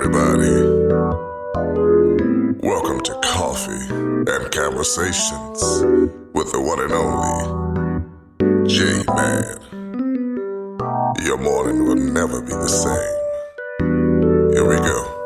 everybody. Welcome to Coffee and Conversations with the one and only J-Man. Your morning will never be the same. Here we go.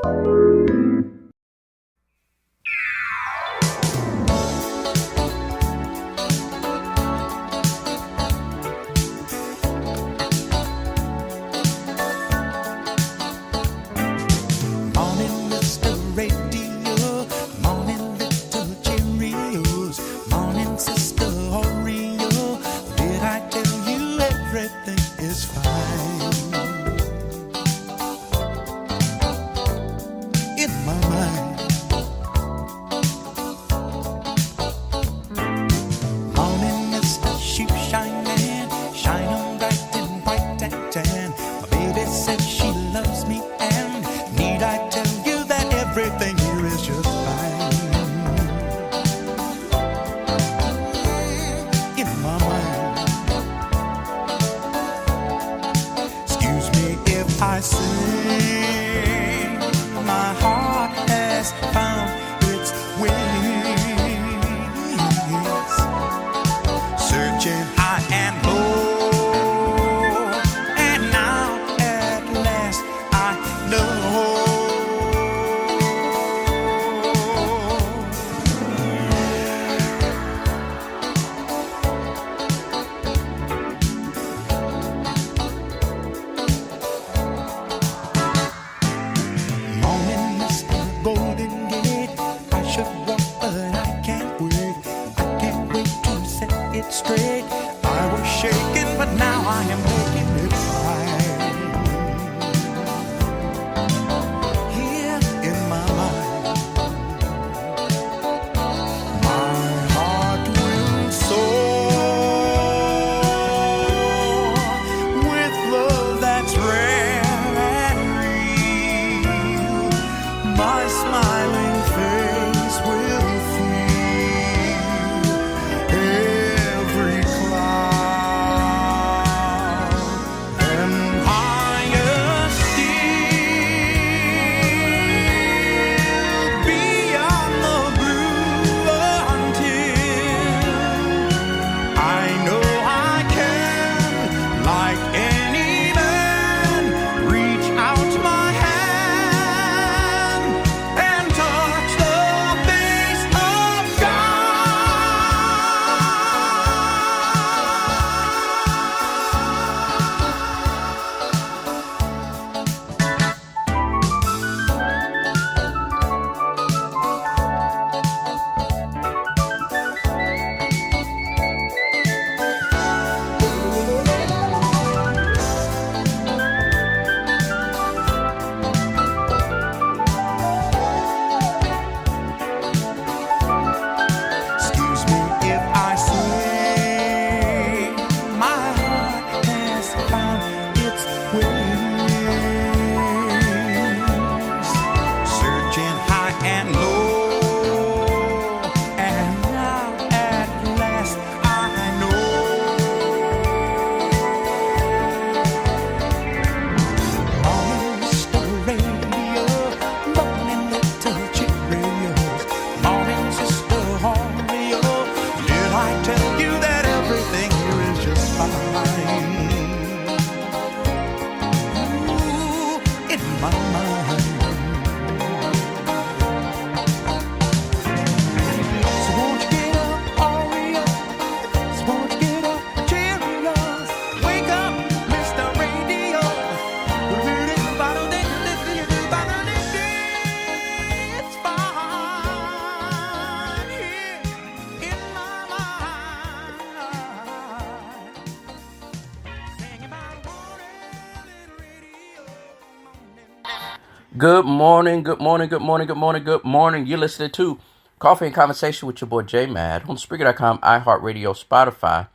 Good morning, good morning, good morning, good morning, good morning. You're listening to Coffee and Conversation with your boy J-Mad on Spreaker.com, iHeartRadio, Spotify,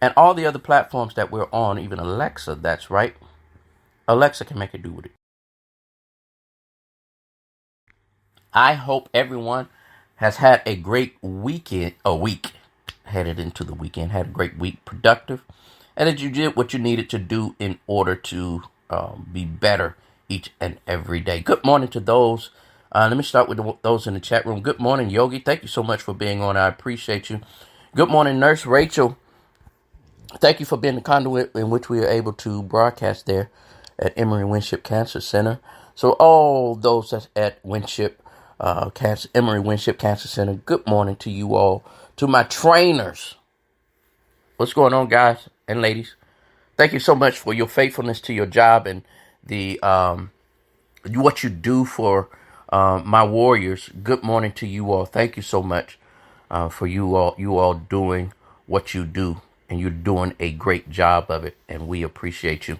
and all the other platforms that we're on, even Alexa, that's right. Alexa can make it do with it. I hope everyone has had a great week, headed into the weekend, had a great week, productive, and that you did what you needed to do in order to be better each and every day. Good morning to those. Let me start with those in the chat room. Good morning, Yogi. Thank you so much for being on. I appreciate you. Good morning, Nurse Rachel. Thank you for being the conduit in which we are able to broadcast there at Emory Winship Cancer Center. So all those that's at Winship, Emory Winship Cancer Center, good morning to you all. To my trainers, what's going on, guys and ladies? Thank you so much for your faithfulness to your job and the what you do for my warriors. Good morning to you all. Thank you so much for you all doing what you do, and you're doing a great job of it, and we appreciate you.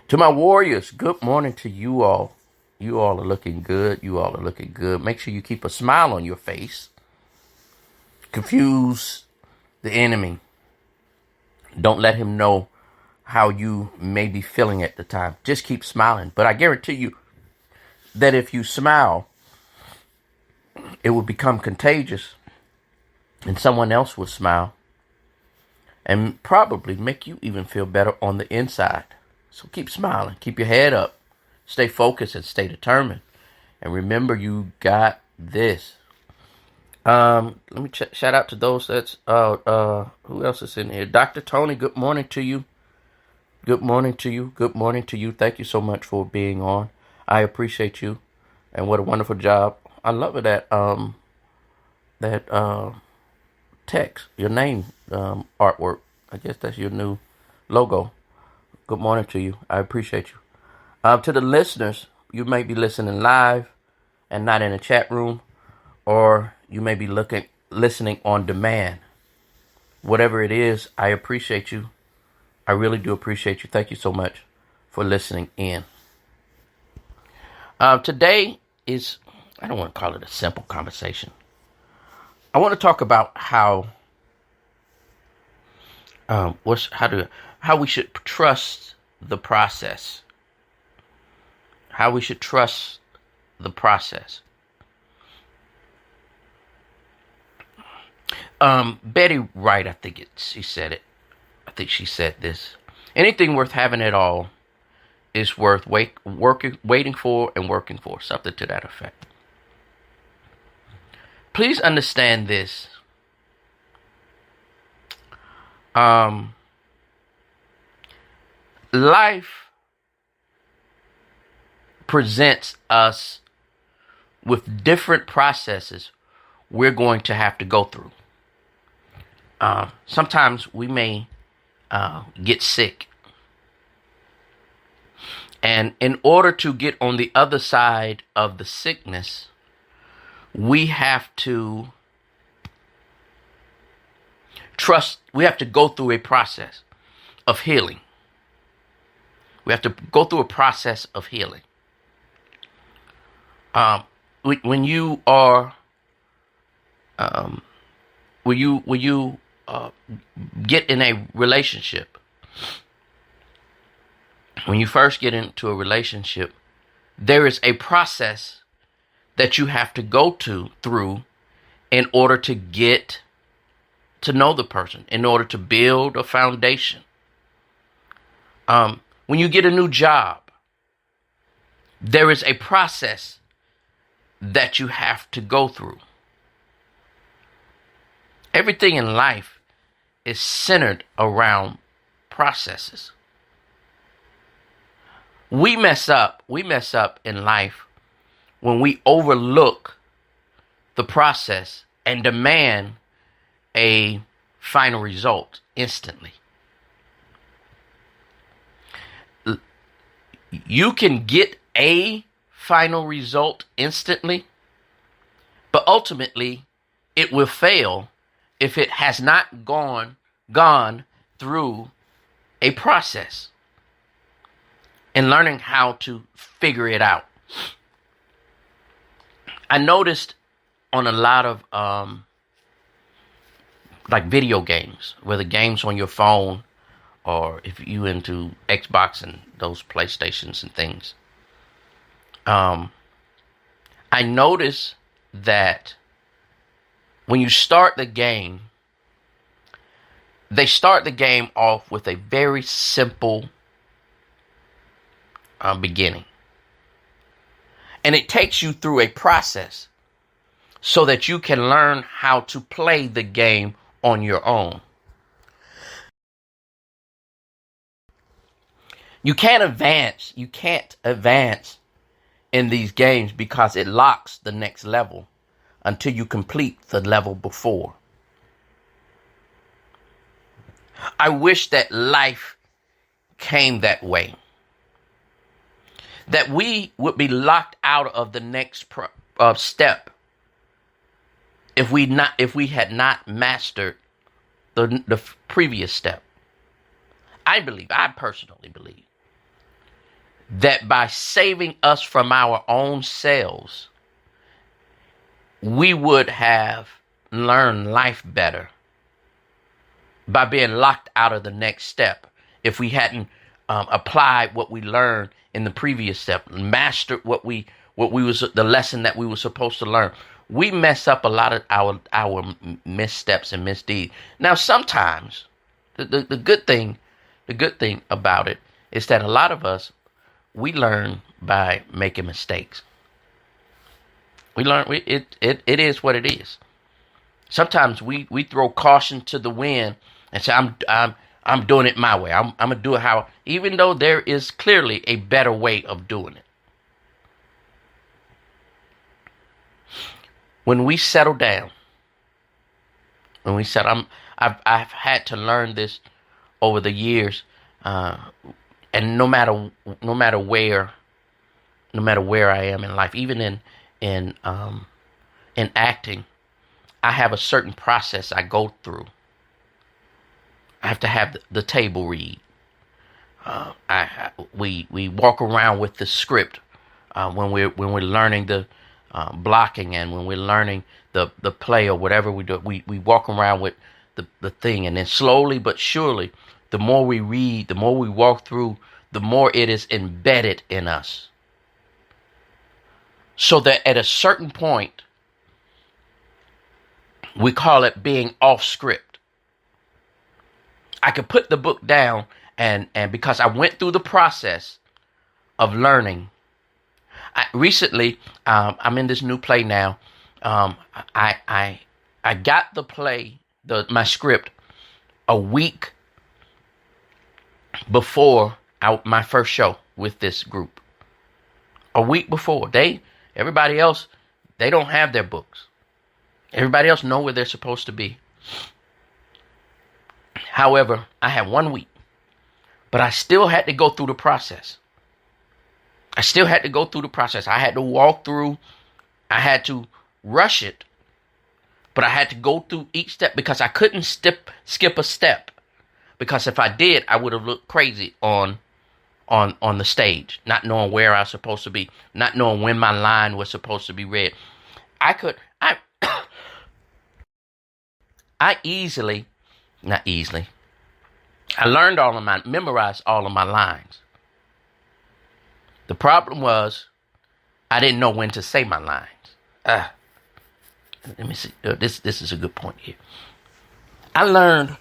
To my warriors, good morning to you all. You all are looking good. You all are looking good. Make sure you keep a smile on your face. Confuse the enemy. Don't let him know how you may be feeling at the time. Just keep smiling. But I guarantee you that if you smile, it will become contagious, and someone else will smile and probably make you even feel better on the inside. So keep smiling. Keep your head up. Stay focused and stay determined. And remember, you got this. Let me shout out to those that's who else is in here? Dr. Tony, good morning to you. Good morning to you. Good morning to you. Thank you so much for being on. I appreciate you, and what a wonderful job. I love it that text, your name, artwork. I guess that's your new logo. Good morning to you. I appreciate you. To the listeners, you may be listening live and not in a chat room, or you may be listening on demand. Whatever it is, I appreciate you. I really do appreciate you. Thank you so much for listening in. Today is, I don't want to call it a simple conversation. I want to talk about how we should trust the process. How we should trust the process. Betty Wright, I think she said it. I think she said this. Anything worth having at all is worth waiting for and working for. Something to that effect. Please understand this. Life presents us with different processes we're going to have to go through. Sometimes we may get sick. And in order to get on the other side of the sickness, we have to go through a process of healing. We have to go through a process of healing. When you get in a relationship, when you first get into a relationship, there is a process that you have to go through in order to get to know the person, in order to build a foundation. When you get a new job, there is a process that you have to go through. Everything in life is centered around processes. We mess up in life when we overlook the process and demand a final result instantly. You can get a final result instantly, but ultimately it will fail if it has not gone through a process and learning how to figure it out. I noticed on a lot of like video games, whether games on your phone or if you into Xbox and those PlayStations and things, I noticed that when you start the game, they start the game off with a very simple beginning. And it takes you through a process so that you can learn how to play the game on your own. You can't advance. You can't advance in these games because it locks the next level until you complete the level before. I wish that life came that way. That we would be locked out of the next step if we had not mastered the previous step. I personally believe that by saving us from our own selves, we would have learned life better by being locked out of the next step if we hadn't applied what we learned in the previous step, mastered the lesson that we were supposed to learn. We mess up a lot of our missteps and misdeeds. Now, sometimes the good thing about it is that a lot of us, we learn by making mistakes. We learn it is what it is. Sometimes we throw caution to the wind and say, I'm doing it my way. I'm gonna do it how, even though there is clearly a better way of doing it. When we settle down, I've had to learn this over the years, and no matter where I am in life, even in acting, I have a certain process I go through. I have to have the table read. We walk around with the script when we're learning the blocking, and when we're learning the play or whatever we do. We walk around with the thing, and then slowly but surely, the more we read, the more we walk through, the more it is embedded in us. So that at a certain point, we call it being off script. I could put the book down, and because I went through the process of learning. Recently, I'm in this new play now. I got the play, my script, a week before my first show with this group. A week before. Everybody else, they don't have their books. Everybody else know where they're supposed to be. However, I had 1 week, but I still had to go through the process. I had to walk through. I had to rush it, but I had to go through each step because I couldn't skip a step. Because if I did, I would have looked crazy on the stage, not knowing where I was supposed to be, not knowing when my line was supposed to be read. I memorized all of my lines. The problem was, I didn't know when to say my lines. Let me see. This is a good point here. I learned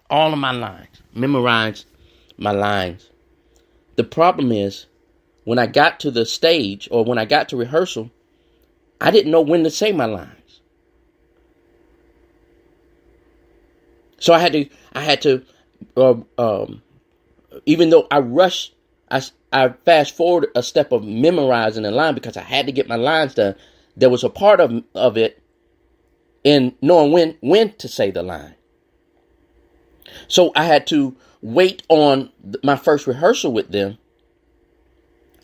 all of my lines, memorized my lines. The problem is, when I got to the stage or when I got to rehearsal, I didn't know when to say my lines. So I had to, even though I rushed, I fast forward a step of memorizing a line because I had to get my lines done. There was a part of it in knowing when to say the line. So I had to wait on my first rehearsal with them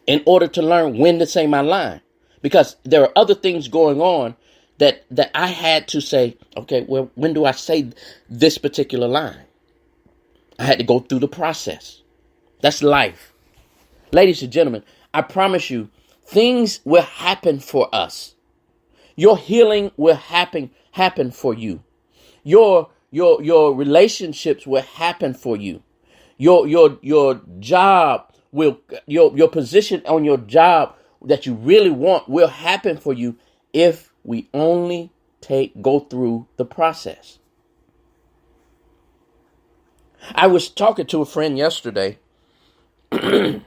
in order to learn when to say my line, because there are other things going on that I had to say, okay, well, when do I say this particular line? I had to go through the process. That's life. Ladies and gentlemen, I promise you, things will happen for us. Your healing will happen for you. Your relationships will happen for you. Your job will, your position on your job that you really want will happen for you if we only go through the process. I was talking to a friend yesterday, and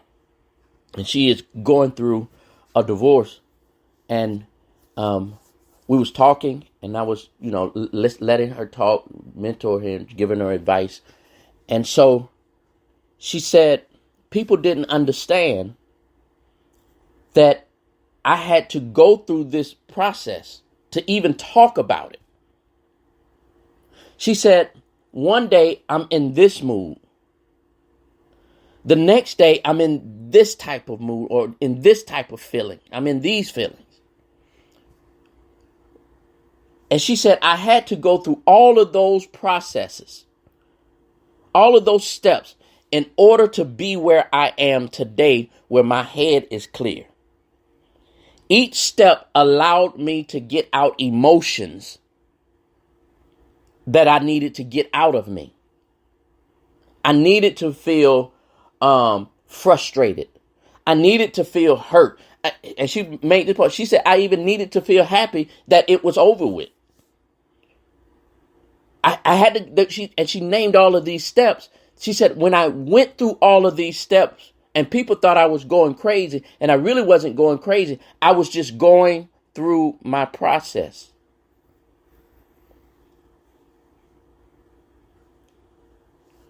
she is going through a divorce. and we was talking, and I was, letting her talk, mentor her, giving her advice. And so she said people didn't understand that I had to go through this process to even talk about it. She said, one day I'm in this mood. The next day I'm in this type of mood or in this type of feeling. I'm in these feelings. And she said, I had to go through all of those processes, all of those steps in order to be where I am today, where my head is clear. Each step allowed me to get out emotions that I needed to get out of me. I needed to feel frustrated. I needed to feel hurt. And she made this point. She said, I even needed to feel happy that it was over with. I had to, she named all of these steps. She said, when I went through all of these steps and people thought I was going crazy, and I really wasn't going crazy, I was just going through my process.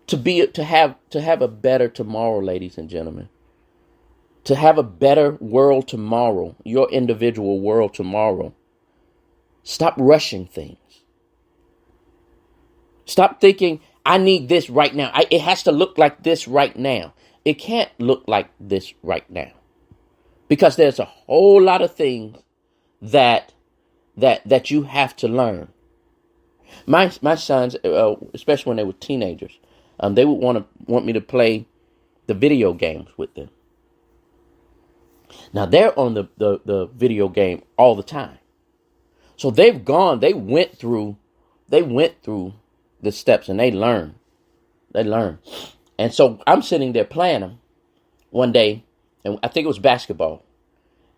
To have a better tomorrow, ladies and gentlemen. To have a better world tomorrow, your individual world tomorrow. Stop rushing things. Stop thinking, I need this right now. It has to look like this right now. It can't look like this right now. Because there's a whole lot of things that you have to learn. My sons, especially when they were teenagers, they would want me to play the video games with them. Now they're on the video game all the time. So they went through the steps and they learn. And so I'm sitting there playing them one day, and I think it was basketball.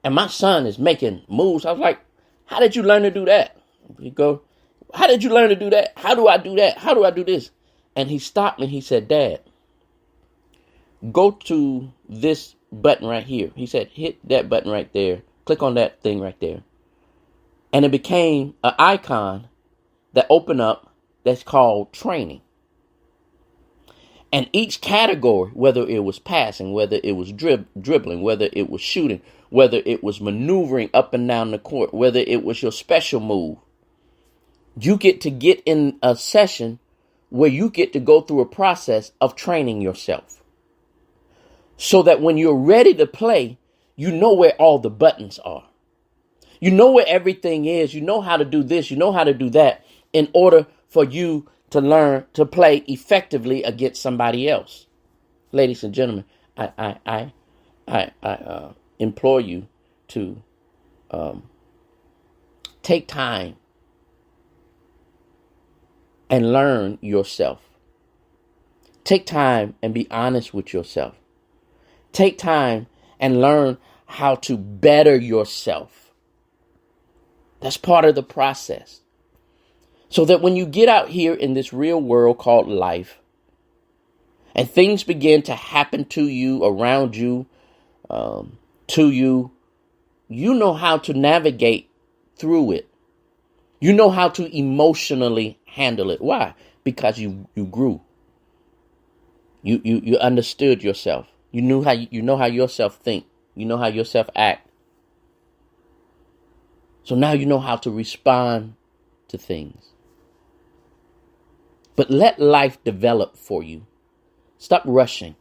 And my son is making moves. I was like, how did you learn to do that? He go, how did you learn to do that? How do I do that? How do I do this? And he stopped me. He said, Dad, go to this button right here. He said, hit that button right there. Click on that thing right there. And it became an icon that opened up that's called training. And each category, whether it was passing, whether it was dribbling, whether it was shooting, whether it was maneuvering up and down the court, whether it was your special move, you get in a session where you get to go through a process of training yourself. So that when you're ready to play, you know where all the buttons are. You know where everything is. You know how to do this. You know how to do that in order for you to learn to play effectively against somebody else. Ladies and gentlemen, I implore you to take time and learn yourself. Take time and be honest with yourself. Take time and learn how to better yourself. That's part of the process. So that when you get out here in this real world called life, and things begin to happen to you, around you, to you, you know how to navigate through it. You know how to emotionally handle it. Why? Because you grew. You understood yourself. You know how yourself think. You know how yourself act. So now you know how to respond to things. But let life develop for you. Stop rushing.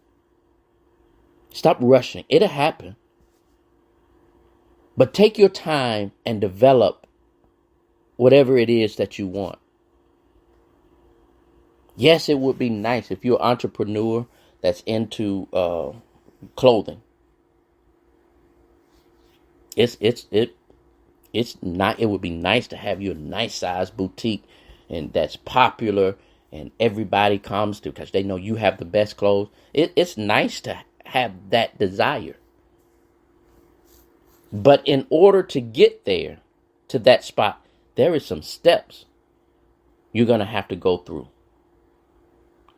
Stop rushing. It'll happen. But take your time and develop whatever it is that you want. Yes, it would be nice if you're an entrepreneur that's into clothing. It would be nice to have you a nice size boutique and that's popular and everybody comes to because they know you have the best clothes. It's nice to have that desire. But in order to get there, to that spot, there is some steps you're going to have to go through.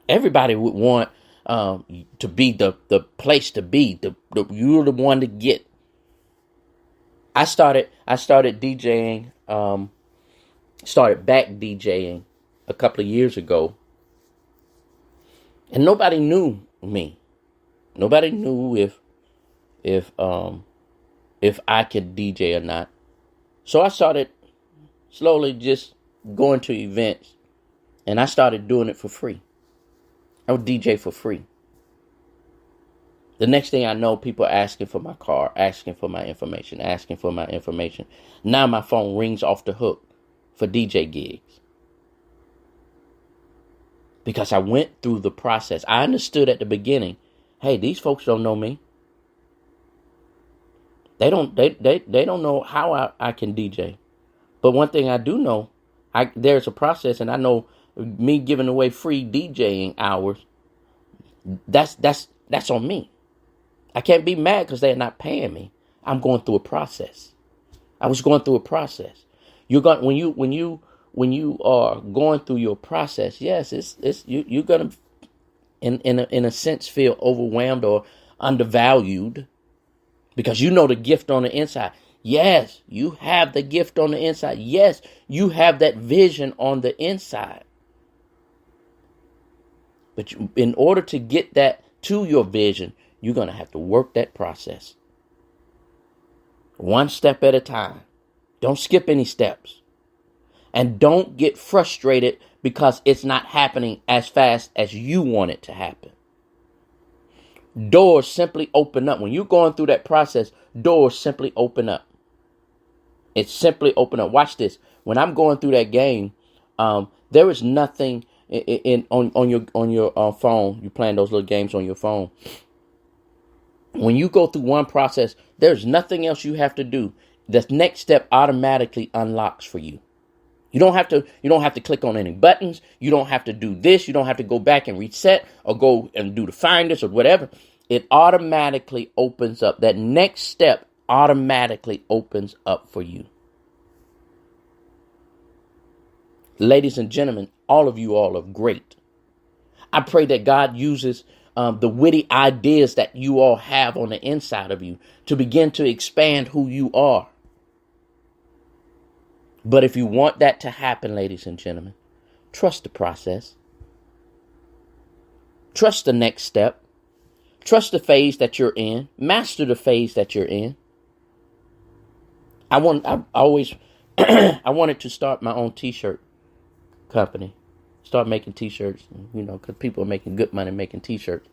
Everybody would want to be the place to be. You're the one to get. I started DJing, started back DJing a couple of years ago, and nobody knew me. Nobody knew if I could DJ or not. So I started slowly just going to events, and I started doing it for free. I would DJ for free. The next thing I know, people are asking for my car, asking for my information, asking for my information. Now my phone rings off the hook for DJ gigs. Because I went through the process. I understood at the beginning, hey, these folks don't know me. They don't know how I can DJ. But one thing I do know, there's a process, and I know me giving away free DJing hours, that's on me. I can't be mad because they're not paying me. I'm going through a process. I was going through a process. When you are going through your process, yes, you're gonna in a sense feel overwhelmed or undervalued because you know the gift on the inside. Yes, you have the gift on the inside. Yes, you have that vision on the inside. But in order to get that to your vision, you're going to have to work that process. One step at a time. Don't skip any steps. And don't get frustrated because it's not happening as fast as you want it to happen. Doors simply open up. When you're going through that process, doors simply open up. It's simply open up. Watch this. When I'm going through that game, there is nothing on your phone. You're playing those little games on your phone. When you go through one process, there's nothing else you have to do. The next step automatically unlocks for you. You don't have to click on any buttons. You don't have to do this. You don't have to go back and reset or go and do the finders or whatever. It automatically opens up. That next step automatically opens up for you. Ladies and gentlemen, all of you all are great. I pray that God uses the witty ideas that you all have on the inside of you to begin to expand who you are. But if you want that to happen, ladies and gentlemen, trust the process. Trust the next step. Trust the phase that you're in. Master the phase that you're in. I wanted to start my own t-shirt company. Start making t-shirts, because people are making good money making t-shirts.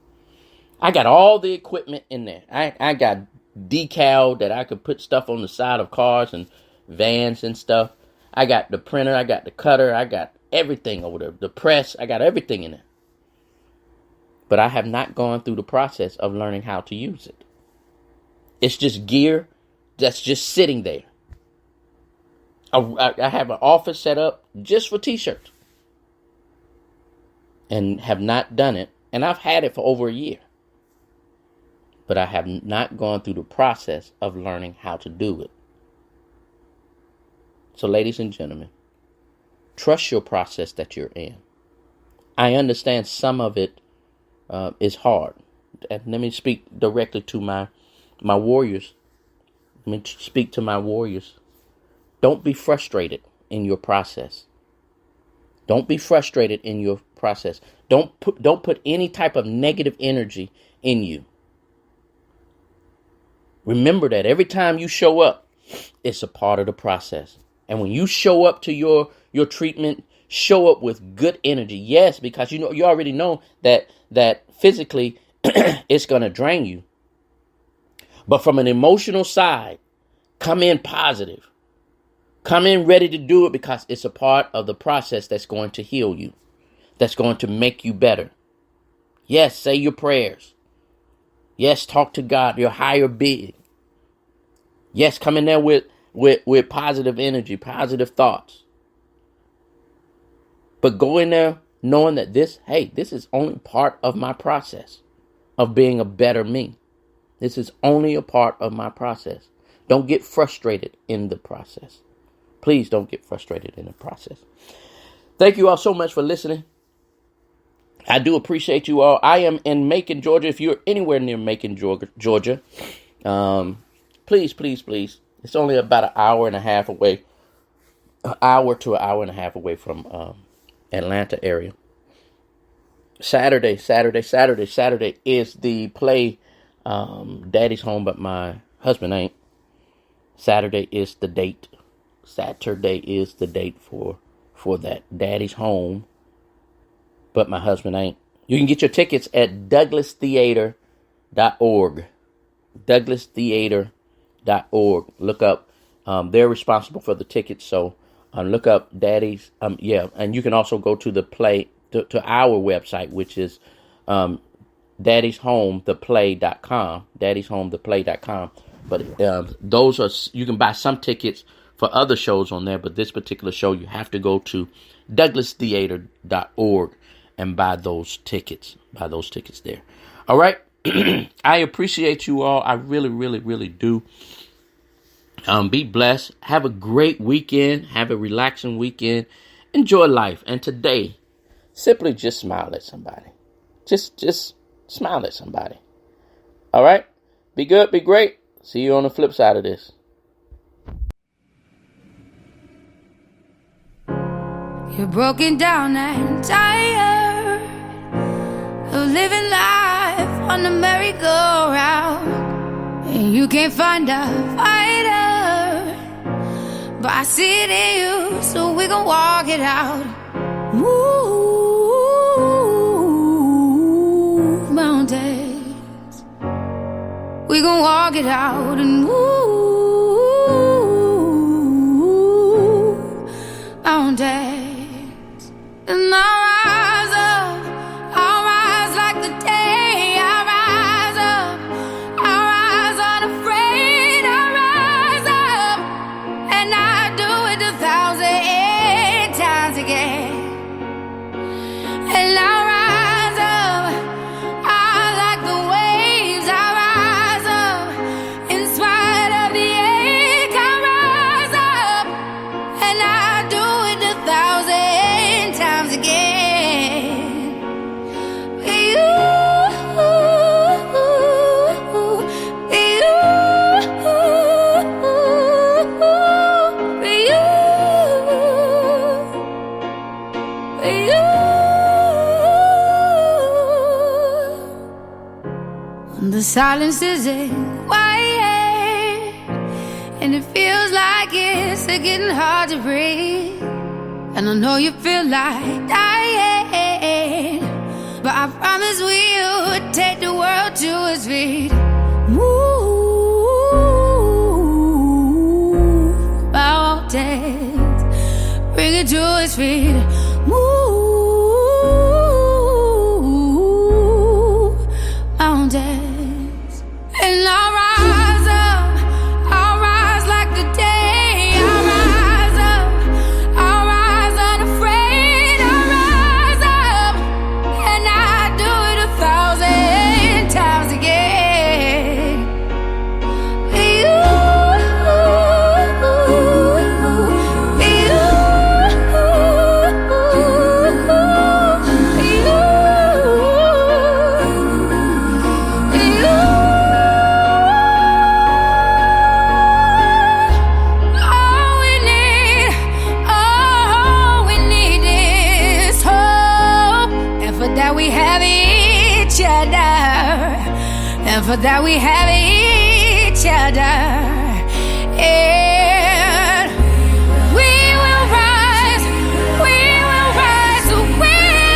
I got all the equipment in there. I got decal that I could put stuff on the side of cars and vans and stuff. I got the printer. I got the cutter. I got everything over there. The press. I got everything in there. But I have not gone through the process of learning how to use it. It's just gear that's just sitting there. I have an office set up just for t-shirts. And have not done it. And I've had it for over a year. But I have not gone through the process of learning how to do it. So, ladies and gentlemen, trust your process that you're in. I understand some of it is hard. And let me speak directly to my warriors. Let me speak to my warriors. Don't be frustrated in your process. Don't be frustrated in your process. Don't put any type of negative energy in you. Remember that every time you show up, it's a part of the process. And when you show up to your treatment, show up with good energy. Yes, because you already know that physically it's going to drain you. But from an emotional side, come in positive. Come in ready to do it because it's a part of the process that's going to heal you. That's going to make you better. Yes, say your prayers. Yes, talk to God, your higher being. Yes, come in there with positive energy, positive thoughts. But go in there knowing that this is only part of my process of being a better me. This is only a part of my process. Don't get frustrated in the process. Please don't get frustrated in the process. Thank you all so much for listening. I do appreciate you all. I am in Macon, Georgia. If you're anywhere near Macon, Georgia, please It's only about an hour and a half away, an hour to an hour and a half away from Atlanta area. Saturday is the play. Daddy's home, but my husband ain't. Saturday is the date. Saturday is the date for that. Daddy's home, but my husband ain't. You can get your tickets at douglastheater.org. douglastheater.org. Look up. They're responsible for the tickets, so look up Daddy's. And you can also go to the play to our website, which is daddy'shometheplay.com. daddy'shometheplay.com. But those are, you can buy some tickets for other shows on there, but this particular show you have to go to douglastheater.org and buy those tickets. Buy those tickets there. All right. I appreciate you all. I really, really, really do. Be blessed. Have a great weekend. Have a relaxing weekend. Enjoy life. And today, simply just smile at somebody. Just smile at somebody. All right? Be good. Be great. See you on the flip side of this. You're broken down and tired of living life on the merry-go-round, and you can't find a fighter, but I see it in you, so we gon' walk it out. Move mountains, we gon' walk it out and move mountains. And I'll rise up, I'll rise like the day. I'll rise up, I'll rise unafraid. I'll rise up, and I'll do it 1,000 times again. And I'll rise up, I like the waves. I'll rise up, in spite of the ache. I'll rise up, and I'll do it 1,000 times again. The silence isn't quiet, and it feels like it's getting hard to breathe. And I know you feel like dying, but I promise we'll take the world to its feet. Move mountains, bring it to its feet. Move mountains. And I'll rise up, I'll rise like the day. I'll rise up, I'll rise unafraid. I'll rise up, and I'll do it 1,000 times again. And for that we have each other, and we will rise, we will rise, we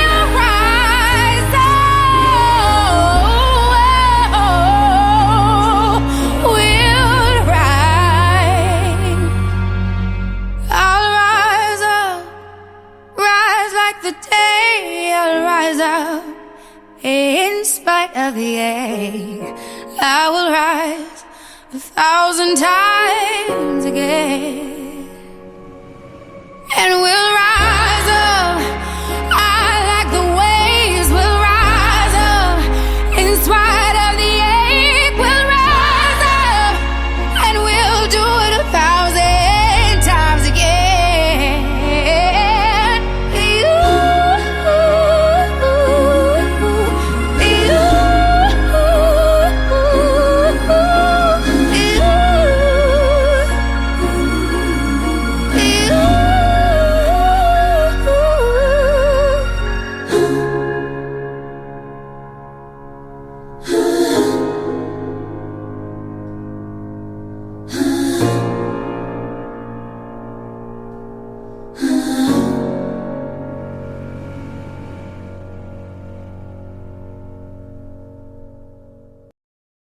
will rise, we'll rise. I'll rise up, rise like the day. I'll rise up, in spite of the ache. I will rise 1,000 times again, and we'll rise.